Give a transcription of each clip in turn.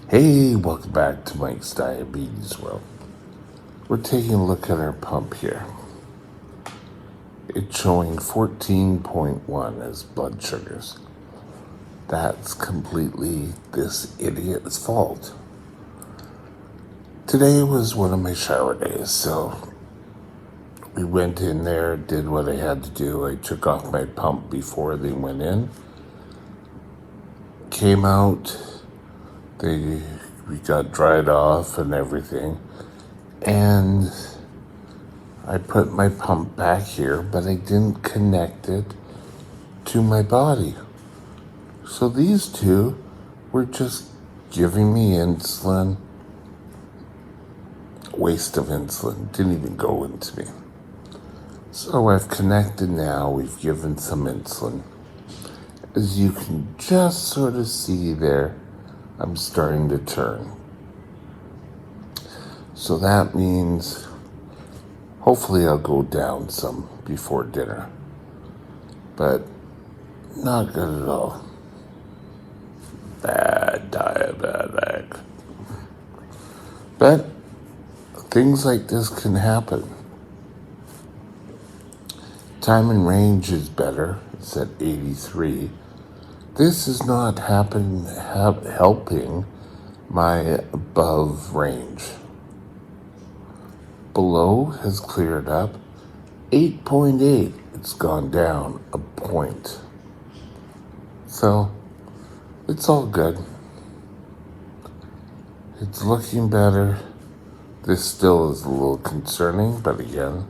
Hey, welcome back to Mike's Diabetes World. We're taking a look at our pump here. It's showing 14.1 as blood sugars. That's completely this idiot's fault. Today was one of my shower days, so we went in there, did what I had to do. I took off my pump before they went in. Came out, we got dried off and everything. And I put my pump back here, but I didn't connect it to my body. So these two were just giving me insulin. Waste of insulin. Didn't even go into me. So I've connected now. We've given some insulin. As you can just sort of see there, I'm starting to turn. So that means hopefully I'll go down some before dinner. But not good at all. Bad diabetic. But things like this can happen. Time and range is better. It's at 83. This is not helping my above range. Below has cleared up. 8.8. It's gone down a point. So it's all good. It's looking better. This still is a little concerning, but again,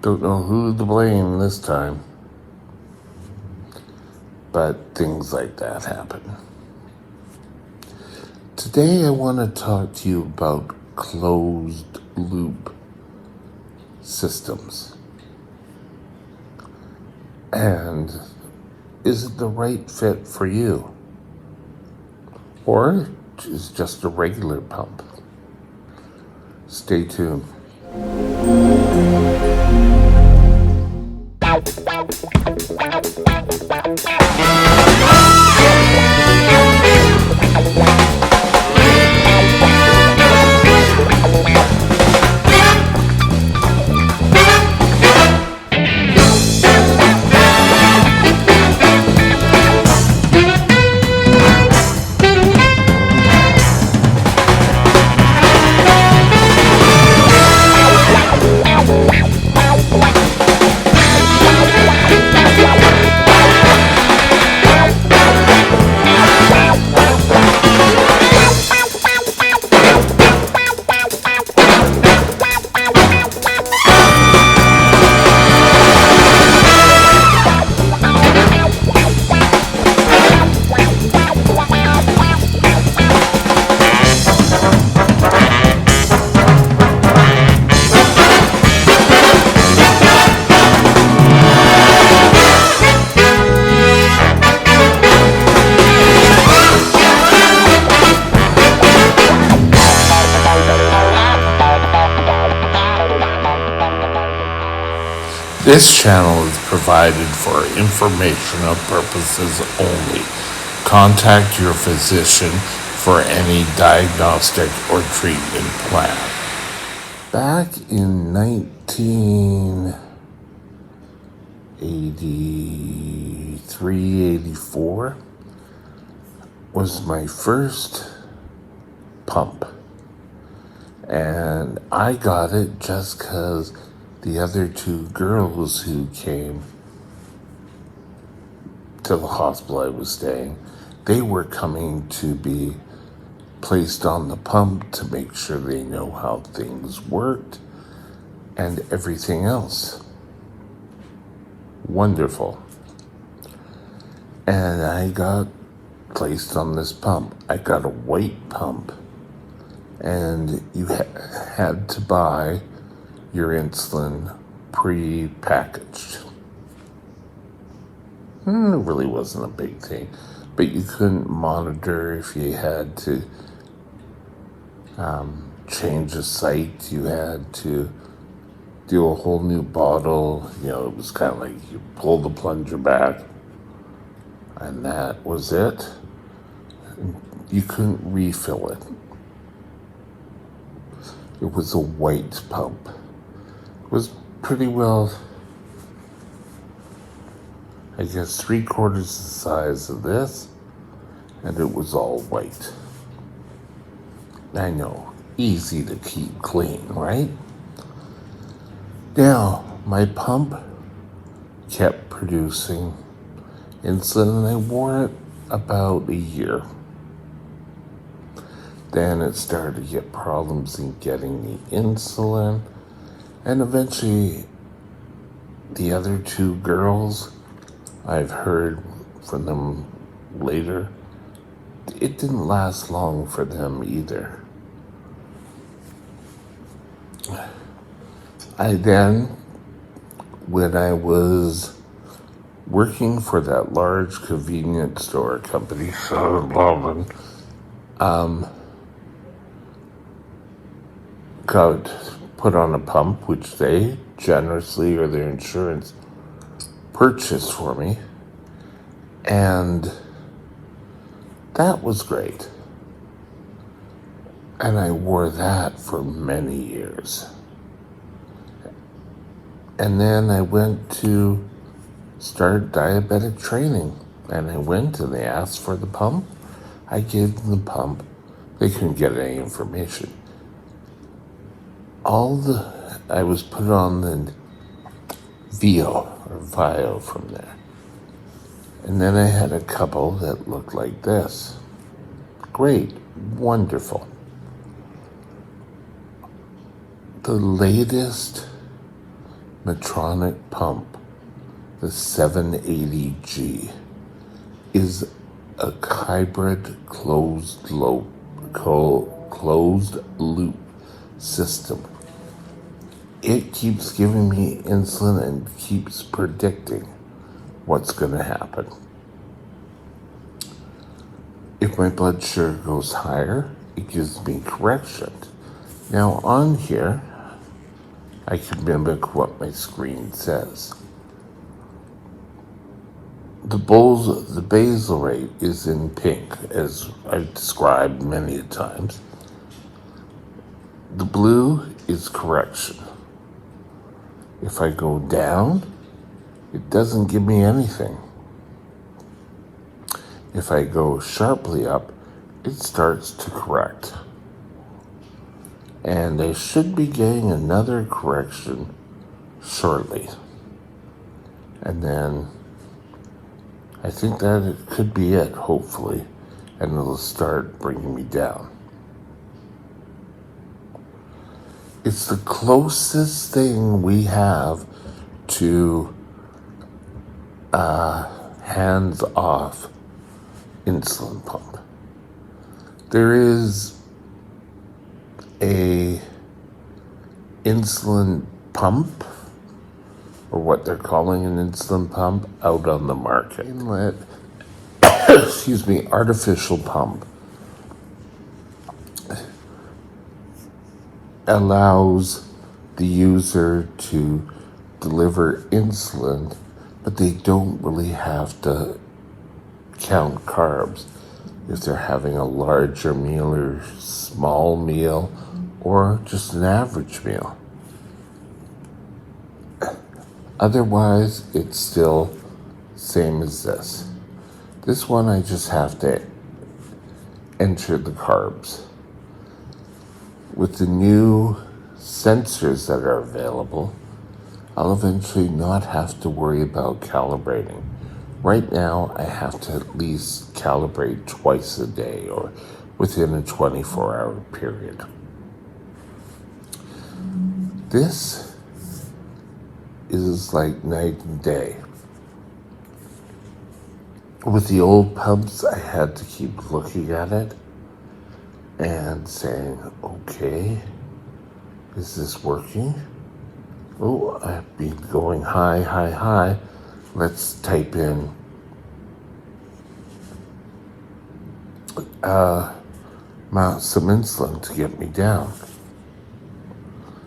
don't know who to blame this time. But things like that happen. Today I want to talk to you about closed loop systems. And is it the right fit for you? Or is just a regular pump? Stay tuned. This channel is provided for informational purposes only. Contact your physician for any diagnostic or treatment plan. Back in 1983, 84 was my first pump. And I got it just because the other two girls who came to the hospital I was staying, they were coming to be placed on the pump to make sure they know how things worked and everything else. Wonderful. And I got placed on this pump. I got a white pump, and you had to buy your insulin pre-packaged. It really wasn't a big thing, but you couldn't monitor if you had to change a site. You had to do a whole new bottle. It was kind of like you pull the plunger back, and that was it. you couldn't refill it. It was a white pump. It was pretty well, I guess, 3/4 the size of this, and it was all white. I know, easy to keep clean, right? Now, my pump kept producing insulin, and I wore it about a year. Then it started to get problems in getting the insulin, and eventually the other two girls, I've heard from them later, it didn't last long for them either. I then, when I was working for that large convenience store company, 7-Eleven, got put on a pump, which they generously, or their insurance, purchased for me. And that was great. And I wore that for many years. And then I went to start diabetic training. And I went and they asked for the pump. I gave them the pump. They couldn't get any information. I was put on the Vio from there. And then I had a couple that looked like this. Great, wonderful. The latest Medtronic pump, the 780G, is a hybrid closed loop system. It keeps giving me insulin and keeps predicting what's going to happen. If my blood sugar goes higher, it gives me correction. Now on here, I can mimic what my screen says. The basal rate is in pink, as I've described many times. The blue is correction. If I go down, it doesn't give me anything. If I go sharply up, it starts to correct. And I should be getting another correction shortly. And then I think that it could be it, hopefully, and it'll start bringing me down. It's the closest thing we have to hands-off insulin pump. There is a insulin pump, or what they're calling an insulin pump, out on the market. Inlet, artificial pump allows the user to deliver insulin, but they don't really have to count carbs if they're having a larger meal or small meal or just an average meal. Otherwise, it's still same as this. This one, I just have to enter the carbs. With the new sensors that are available, I'll eventually not have to worry about calibrating. Right now, I have to at least calibrate twice a day or within a 24-hour period. This is like night and day. With the old pumps, I had to keep looking at it and saying, okay, is this working? Oh, I've been going high. Let's type in some insulin to get me down.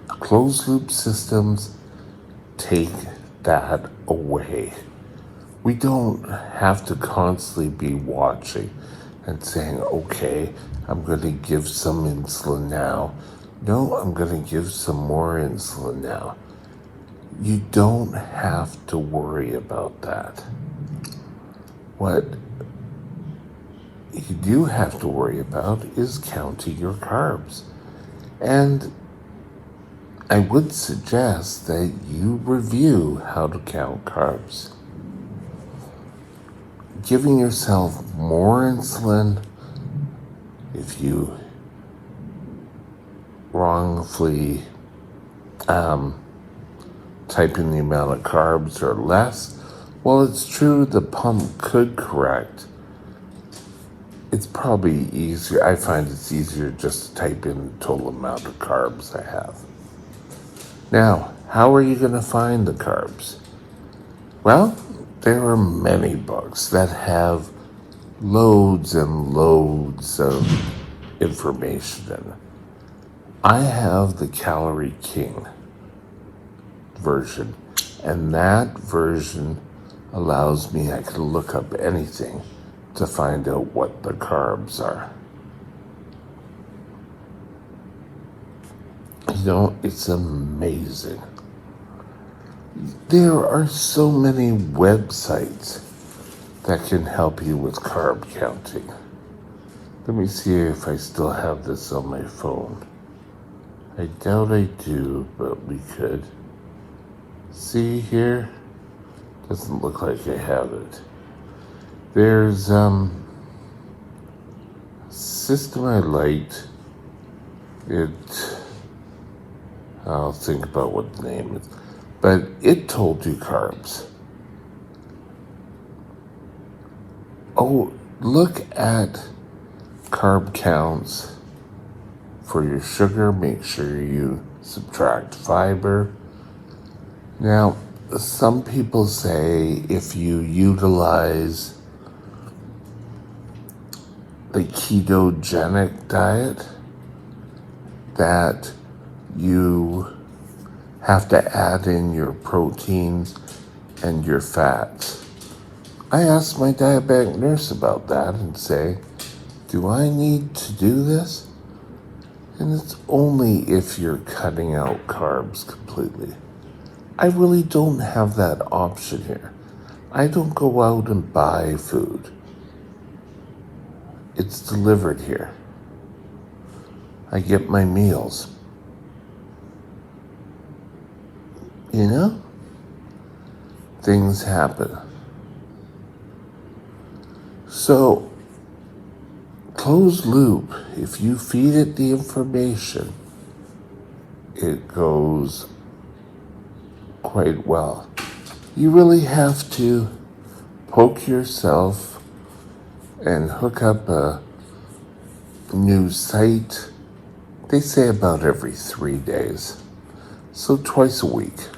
Closed loop systems take that away. We don't have to constantly be watching and saying, okay, I'm going to give some insulin now. No, I'm going to give some more insulin now. You don't have to worry about that. What you do have to worry about is counting your carbs. And I would suggest that you review how to count carbs. Giving yourself more insulin if you wrongfully type in the amount of carbs or less, well, it's true the pump could correct. It's probably easier. I find it's easier just to type in the total amount of carbs I have. Now, how are you going to find the carbs? Well, there are many books that have loads and loads of information in it. I have the Calorie King version, and that version allows me, I can look up anything to find out what the carbs are. You know, it's amazing. There are so many websites that can help you with carb counting. Let me see if I still have this on my phone. I doubt I do, but we could. See here? Doesn't look like I have it. There's system I liked. I'll think about what the name is. But it told you carbs. Oh, look at carb counts for your sugar. Make sure you subtract fiber. Now, some people say if you utilize the ketogenic diet, that you have to add in your proteins and your fats. I asked my diabetic nurse about that and say, do I need to do this? And it's only if you're cutting out carbs completely. I really don't have that option here. I don't go out and buy food. It's delivered here. I get my meals. You know? Things happen. So, closed loop, if you feed it the information, it goes quite well. You really have to poke yourself and hook up a new site. They say about every 3 days, so twice a week.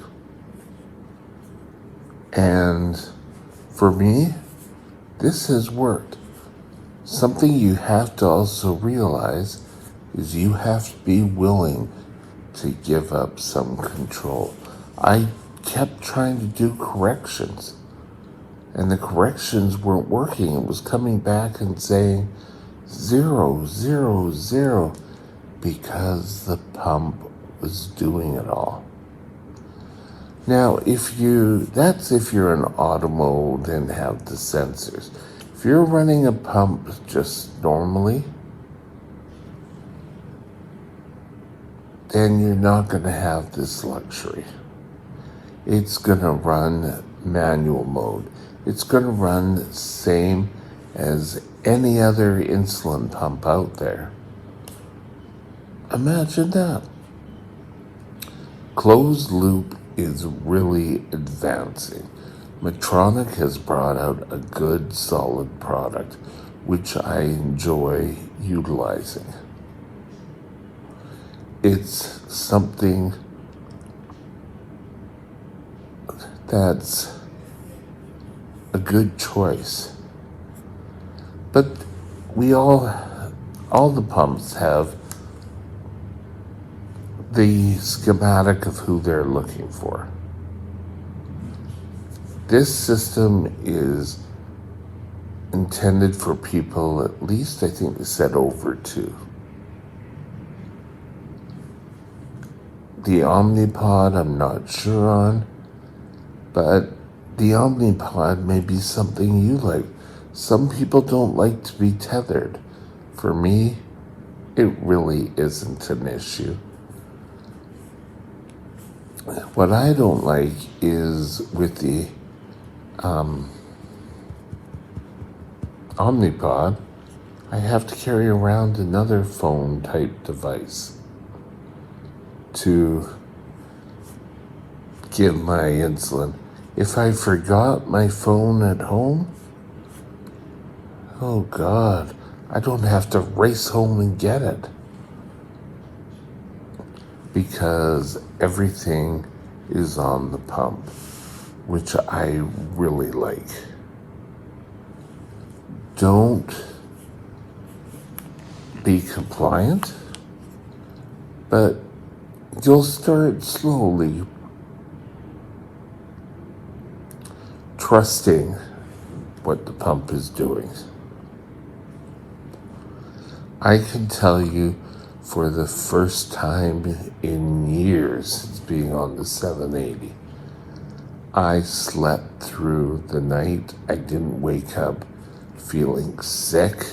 And for me, this has worked. Something you have to also realize is you have to be willing to give up some control. I kept trying to do corrections, and the corrections weren't working. It was coming back and saying 0, 0, 0, because the pump was doing it all. Now, that's if you're in auto mode and have the sensors. If you're running a pump just normally, then you're not going to have this luxury. It's going to run manual mode. It's going to run the same as any other insulin pump out there. Imagine that. Closed loop is really advancing. Medtronic has brought out a good, solid product, which I enjoy utilizing. It's something that's a good choice. But all the pumps have the schematic of who they're looking for. This system is intended for people, at least I think they said over 2. The Omnipod, I'm not sure on, but the Omnipod may be something you like. Some people don't like to be tethered. For me, it really isn't an issue. What I don't like is with the Omnipod, I have to carry around another phone type device to give my insulin. If I forgot my phone at home, oh God, I don't have to race home and get it. Because everything is on the pump, which I really like. Don't be compliant, but you'll start slowly trusting what the pump is doing. I can tell you for the first time in years since being on the 780, I slept through the night. I didn't wake up feeling sick,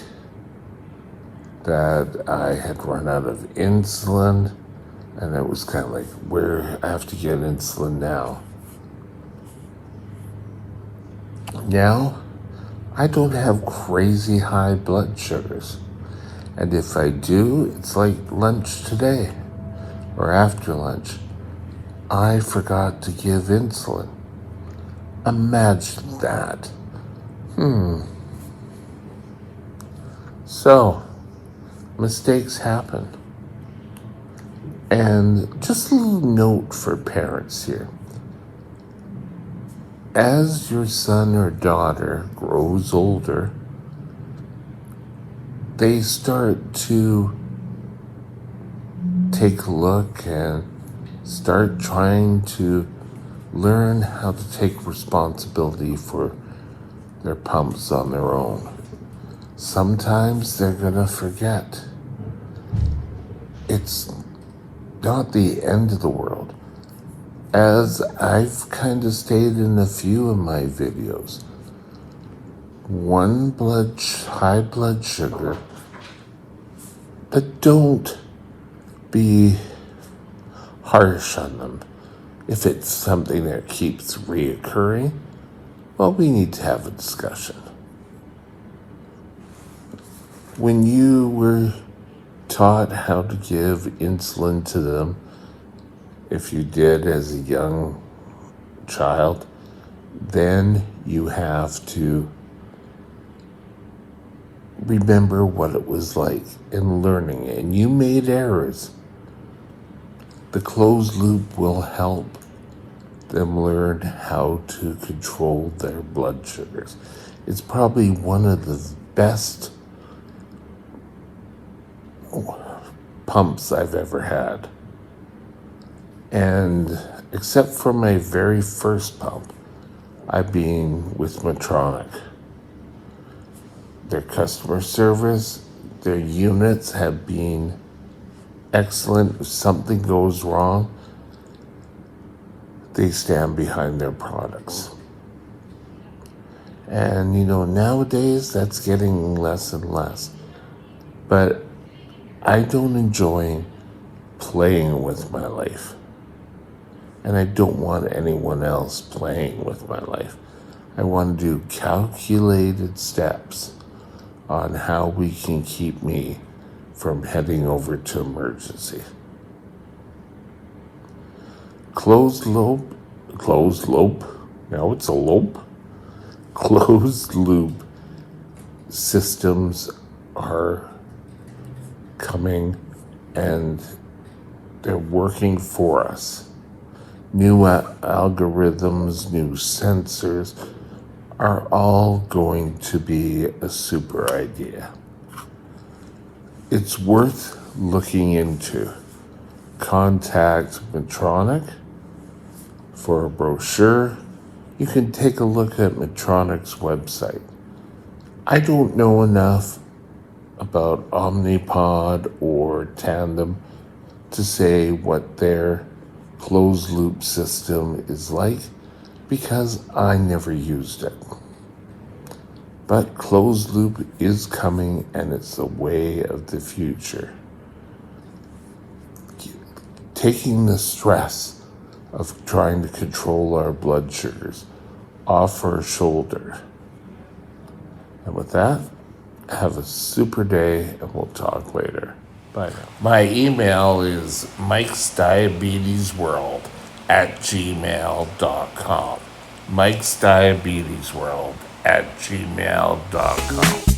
that I had run out of insulin, and it was kind of like, where I have to get insulin now. Now, I don't have crazy high blood sugars. And if I do, it's like lunch today or after lunch. I forgot to give insulin. Imagine that. So, mistakes happen. And just a little note for parents here. As your son or daughter grows older, they start to take a look and start trying to learn how to take responsibility for their pumps on their own. Sometimes they're gonna forget. It's not the end of the world. As I've kind of stated in a few of my videos, high blood sugar, but don't be harsh on them. If it's something that keeps reoccurring, well, we need to have a discussion. When you were taught how to give insulin to them, if you did as a young child, then you have to remember what it was like in learning it. And you made errors. The closed loop will help them learn how to control their blood sugars. It's probably one of the best pumps I've ever had. And except for my very first pump, I being with Medtronic. Their customer service, their units have been excellent. If something goes wrong, they stand behind their products. And nowadays that's getting less and less. But I don't enjoy playing with my life. And I don't want anyone else playing with my life. I want to do calculated steps on how we can keep me from heading over to emergency. Closed loop, now it's a loop. Closed loop systems are coming and they're working for us. New algorithms, new sensors are all going to be a super idea. It's worth looking into. Contact Medtronic for a brochure. You can take a look at Medtronic's website. I don't know enough about Omnipod or Tandem to say what their closed loop system is like because I never used it. But closed loop is coming and it's the way of the future. Taking the stress of trying to control our blood sugars off our shoulder. And with that, have a super day and we'll talk later. Bye now. My email is mikesdiabetesworld@gmail.com. mikesdiabetesworld@gmail.com.